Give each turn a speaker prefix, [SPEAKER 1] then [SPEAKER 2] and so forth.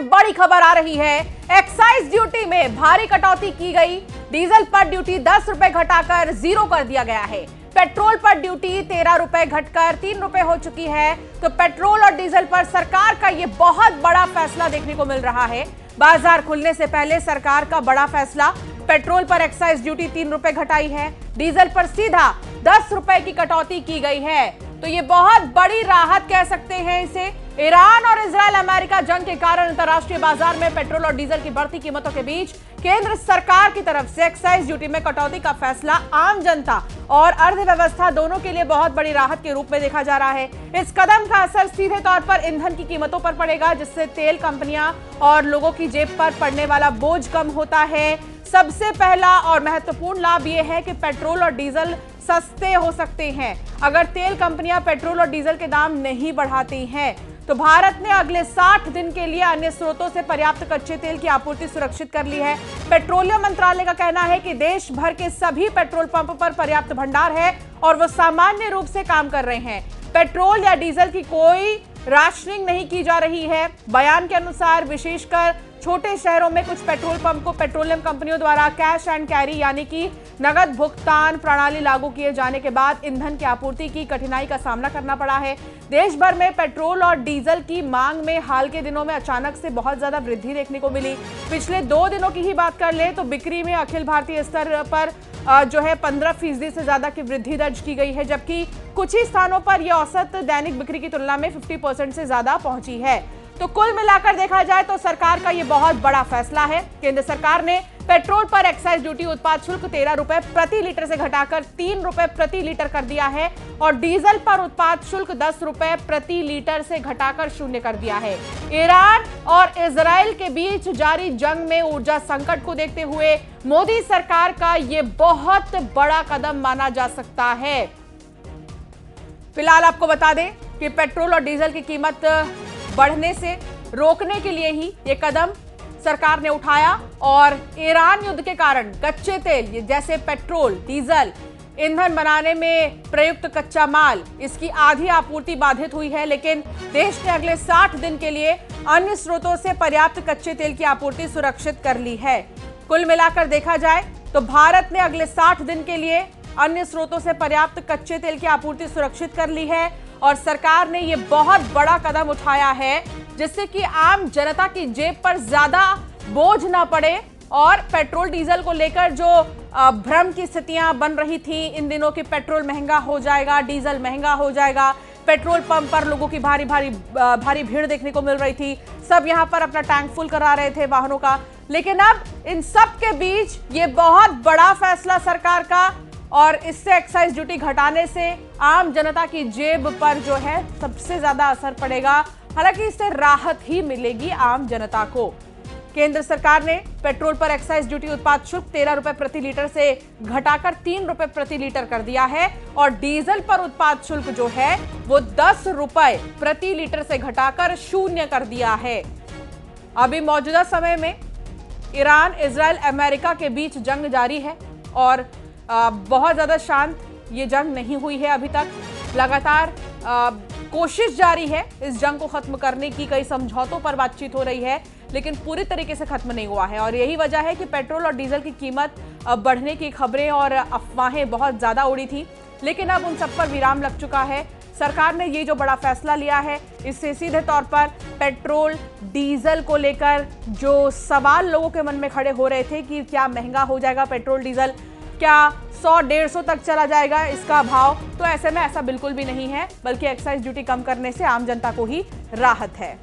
[SPEAKER 1] बड़ी खबर आ रही है। एक्साइज ड्यूटी में भारी कटौती की गई। डीजल पर ड्यूटी 10 रुपए घटाकर 0 कर दिया गया है। पेट्रोल पर ड्यूटी 13 रुपए घटकर 3 रुपए हो चुकी है। तो पेट्रोल और डीजल पर सरकार का यह बहुत बड़ा फैसला देखने को मिल रहा है। बाजार खुलने से पहले सरकार का बड़ा फैसला। पेट्रोल पर एक्साइज ड्यूटी 3 रुपए घटाई है, डीजल पर सीधा 10 रुपए की कटौती की गई है। तो ये बहुत बड़ी राहत कह सकते हैं इसे। ईरान और इजराइल अमेरिका जंग के कारण अंतर्राष्ट्रीय बाजार में पेट्रोल और डीजल की बढ़ती कीमतों के बीच केंद्र सरकार की तरफ से एक्साइज ड्यूटी में कटौती का फैसला आम जनता और अर्थव्यवस्था दोनों के लिए बहुत बड़ी राहत के रूप में देखा जा रहा है। इस कदम का असर सीधे तौर पर ईंधन की कीमतों पर पड़ेगा, जिससे तेल कंपनियां और लोगों की जेब पर पड़ने वाला बोझ कम होता है। सबसे पहला और महत्वपूर्ण लाभ यह है कि पेट्रोल और डीजल सस्ते हो सकते हैं। अगर तेल कंपनियां पेट्रोल और डीजल के दाम नहीं बढ़ाती हैं तो भारत ने अगले 60 दिन के लिए अन्य स्रोतों से पर्याप्त कच्चे तेल की आपूर्ति सुरक्षित कर ली है। पेट्रोलियम मंत्रालय का कहना है कि देश भर के सभी पेट्रोल पंप पर पर्याप्त भंडार है और वो सामान्य रूप से काम कर रहे हैं। पेट्रोल या डीजल की कोई राशनिंग नहीं की जा रही है। बयान के अनुसार विशेषकर छोटे शहरों में कुछ पेट्रोल पंप को पेट्रोलियम कंपनियों द्वारा कैश एंड कैरी यानी कि नगद भुगतान प्रणाली लागू किए जाने के बाद ईंधन की आपूर्ति की कठिनाई का सामना करना पड़ा है। देश भर में पेट्रोल और डीजल की मांग में हाल के दिनों में अचानक से बहुत ज्यादा वृद्धि देखने को मिली। पिछले 2 दिनों की ही बात कर ले तो बिक्री में अखिल भारतीय स्तर पर जो है 15% से ज्यादा की वृद्धि दर्ज की गई है, जबकि कुछ ही स्थानों पर यह औसत दैनिक बिक्री की तुलना में 50% से ज्यादा पहुंची है। तो कुल मिलाकर देखा जाए तो सरकार का यह बहुत बड़ा फैसला है। केंद्र सरकार ने पेट्रोल पर एक्साइज ड्यूटी उत्पाद शुल्क 13 रुपए प्रति लीटर से घटाकर 3 रुपए प्रति लीटर कर दिया है और डीजल पर उत्पाद शुल्क 10 रुपए प्रति लीटर से घटाकर 0 कर दिया है। ईरान और इजराइल के बीच जारी जंग में ऊर्जा संकट को देखते हुए मोदी सरकार का यह बहुत बड़ा कदम माना जा सकता है। फिलहाल आपको बता दें कि पेट्रोल और डीजल की कीमत बढ़ने से रोकने के लिए ही ये कदम सरकार ने उठाया और ईरान युद्ध के कारण कच्चे तेल जैसे पेट्रोल, डीजल, ईंधन बनाने में प्रयुक्त कच्चा माल इसकी आधी आपूर्ति बाधित हुई है। लेकिन देश ने अगले 60 दिन के लिए अन्य स्रोतों से पर्याप्त कच्चे तेल की आपूर्ति सुरक्षित कर ली है। कुल मिलाकर देखा जाए तो भारत ने अगले 60 दिन के लिए अन्य स्रोतों से पर्याप्त कच्चे तेल की आपूर्ति सुरक्षित कर ली है और सरकार ने यह बहुत बड़ा कदम उठाया है जिससे कि आम जनता की जेब पर ज्यादा बोझ ना पड़े और पेट्रोल डीजल को लेकर जो भ्रम की स्थितियां बन रही थी इन दिनों की पेट्रोल महंगा हो जाएगा, डीजल महंगा हो जाएगा, पेट्रोल पंप पर लोगों की भारी भीड़ देखने को मिल रही थी, सब यहां पर अपना टैंक फुल करा रहे थे वाहनों का। लेकिन अब इन सब के बीच ये बहुत बड़ा फैसला सरकार का और इससे एक्साइज ड्यूटी घटाने से आम जनता की जेब पर जो है सबसे ज्यादा असर पड़ेगा। हालांकि इससे राहत ही मिलेगी आम जनता को। केंद्र सरकार ने पेट्रोल पर एक्साइज ड्यूटी उत्पाद शुल्क 13 रुपए प्रति लीटर से घटाकर 3 रुपए प्रति लीटर कर दिया है और डीजल पर उत्पाद शुल्क जो है वो 10 रुपए प्रति लीटर से घटाकर 0 कर दिया है। अभी मौजूदा समय में ईरान, इजराइल, अमेरिका के बीच जंग जारी है और बहुत ज्यादा शांत ये जंग नहीं हुई है अभी तक। लगातार कोशिश जारी है इस जंग को खत्म करने की, कई समझौतों पर बातचीत हो रही है लेकिन पूरी तरीके से खत्म नहीं हुआ है और यही वजह है कि पेट्रोल और डीजल की कीमत बढ़ने की खबरें और अफवाहें बहुत ज्यादा उड़ी थी। लेकिन अब उन सब पर विराम लग चुका है। सरकार ने ये जो बड़ा फैसला लिया है इससे सीधे तौर पर पेट्रोल डीजल को लेकर जो सवाल लोगों के मन में खड़े हो रहे थे कि क्या महंगा हो जाएगा पेट्रोल डीजल, क्या 100-150 तक चला जाएगा इसका भाव, तो ऐसे में ऐसा बिल्कुल भी नहीं है, बल्कि एक्साइज ड्यूटी कम करने से आम जनता को ही राहत है।